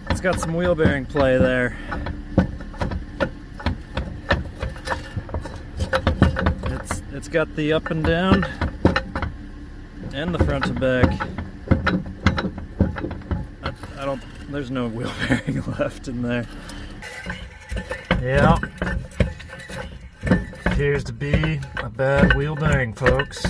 it's got some wheel bearing play there. It's got the up and down and the front to back. There's no wheel bearing left in there. Yeah, appears to be a bad wheel bearing, folks.